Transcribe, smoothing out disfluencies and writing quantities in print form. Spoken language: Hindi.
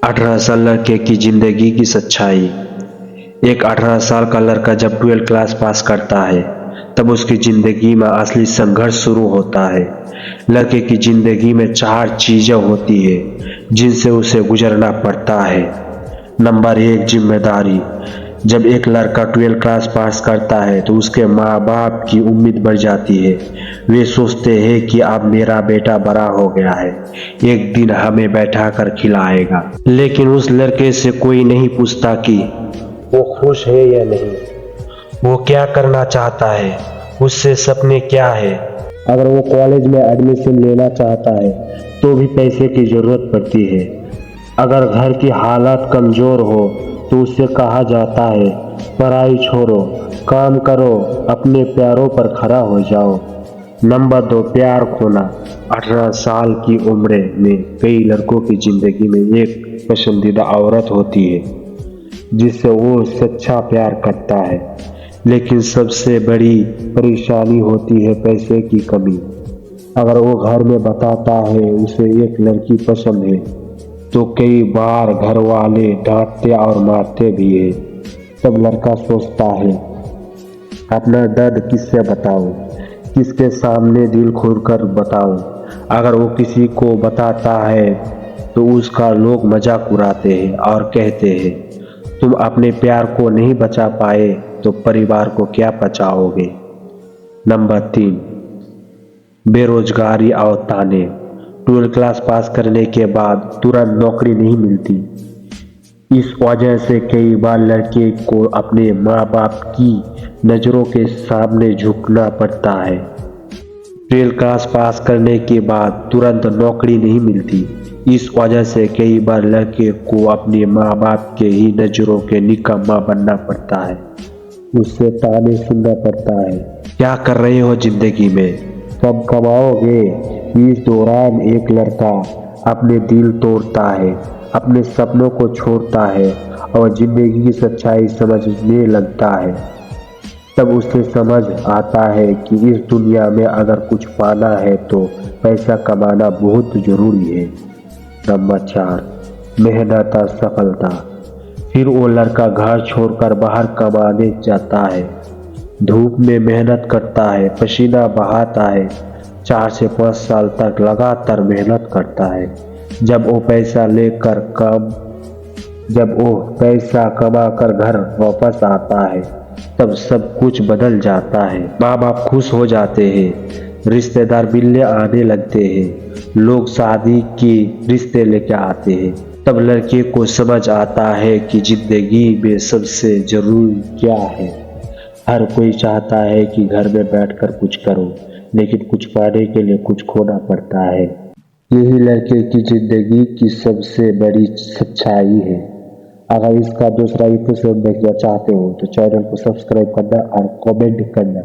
18 साल लड़के की जिंदगी की सच्चाई। एक 18 साल का लड़का जब 12 क्लास पास करता है तब उसकी जिंदगी में असली संघर्ष शुरू होता है। लड़के की जिंदगी में 4 चीजें होती है जिनसे उसे गुजरना पड़ता है। नंबर 1, जिम्मेदारी। जब एक लड़का 12 क्लास पास करता है तो उसके माँ बाप की उम्मीद बढ़ जाती है। वे सोचते हैं कि अब मेरा बेटा बड़ा हो गया है, एक दिन हमें बैठा कर खिलाएगा। लेकिन उस लड़के से कोई नहीं पूछता कि वो खुश है या नहीं, वो क्या करना चाहता है, उससे सपने क्या है। अगर वो कॉलेज में एडमिशन लेना चाहता है तो भी पैसे की जरूरत पड़ती है। अगर घर की हालत कमजोर हो तो उससे कहा जाता है पढ़ाई छोड़ो, काम करो, अपने पैरों पर खड़ा हो जाओ। नंबर 2, प्यार खोना। 18 साल की उम्र में कई लड़कों की जिंदगी में एक पसंदीदा औरत होती है जिससे वो सच्चा प्यार करता है, लेकिन सबसे बड़ी परेशानी होती है पैसे की कमी। अगर वो घर में बताता है उसे एक लड़की पसंद है तो कई बार घर वाले डांटते और मारते भी है। तब लड़का सोचता है अपना दर्द किससे बताऊं, किसके सामने दिल खोलकर बताऊं। अगर वो किसी को बताता है तो उसका लोग मजाक उड़ाते हैं और कहते हैं तुम अपने प्यार को नहीं बचा पाए तो परिवार को क्या बचाओगे। नंबर 3, बेरोजगारी और ताने। 12 क्लास पास करने के बाद तुरंत नौकरी नहीं मिलती। इस वजह से कई बार लड़के को अपने माँ बाप की नज़रों के सामने झुकना पड़ता है। 12 क्लास पास करने के बाद तुरंत नौकरी नहीं मिलती। इस वजह से कई बार लड़के को अपने माँ बाप के ही नज़रों के निकम्मा बनना पड़ता है, उससे ताने सुनना पड़ता है। क्या कर रहे हो जिंदगी में, कब कमाओगे। इस दौरान एक लड़का अपने दिल तोड़ता है, अपने सपनों को छोड़ता है और जिंदगी की सच्चाई समझने लगता है। तब उसे समझ आता है कि इस दुनिया में अगर कुछ पाना है तो पैसा कमाना बहुत जरूरी है। नंबर 4, मेहनत और सफलता। फिर वो लड़का घर छोड़कर बाहर कमाने जाता है, धूप में मेहनत करता है, पसीना बहाता है, 4 से 5 साल तक लगातार मेहनत करता है। जब वो पैसा कमा कर घर वापस आता है तब सब कुछ बदल जाता है। माँ बाप खुश हो जाते हैं, रिश्तेदार मिलने आने लगते हैं, लोग शादी के रिश्ते लेके आते हैं। तब लड़के को समझ आता है कि जिंदगी में सबसे जरूरी क्या है। हर कोई चाहता है कि घर में बैठकर कुछ करो, लेकिन कुछ पाने के लिए कुछ खोना पड़ता है। यही लड़के की जिंदगी की सबसे बड़ी सच्चाई है। अगर इसका दूसरा एपिसोड देखना चाहते हो तो चैनल को सब्सक्राइब करना और कमेंट करना।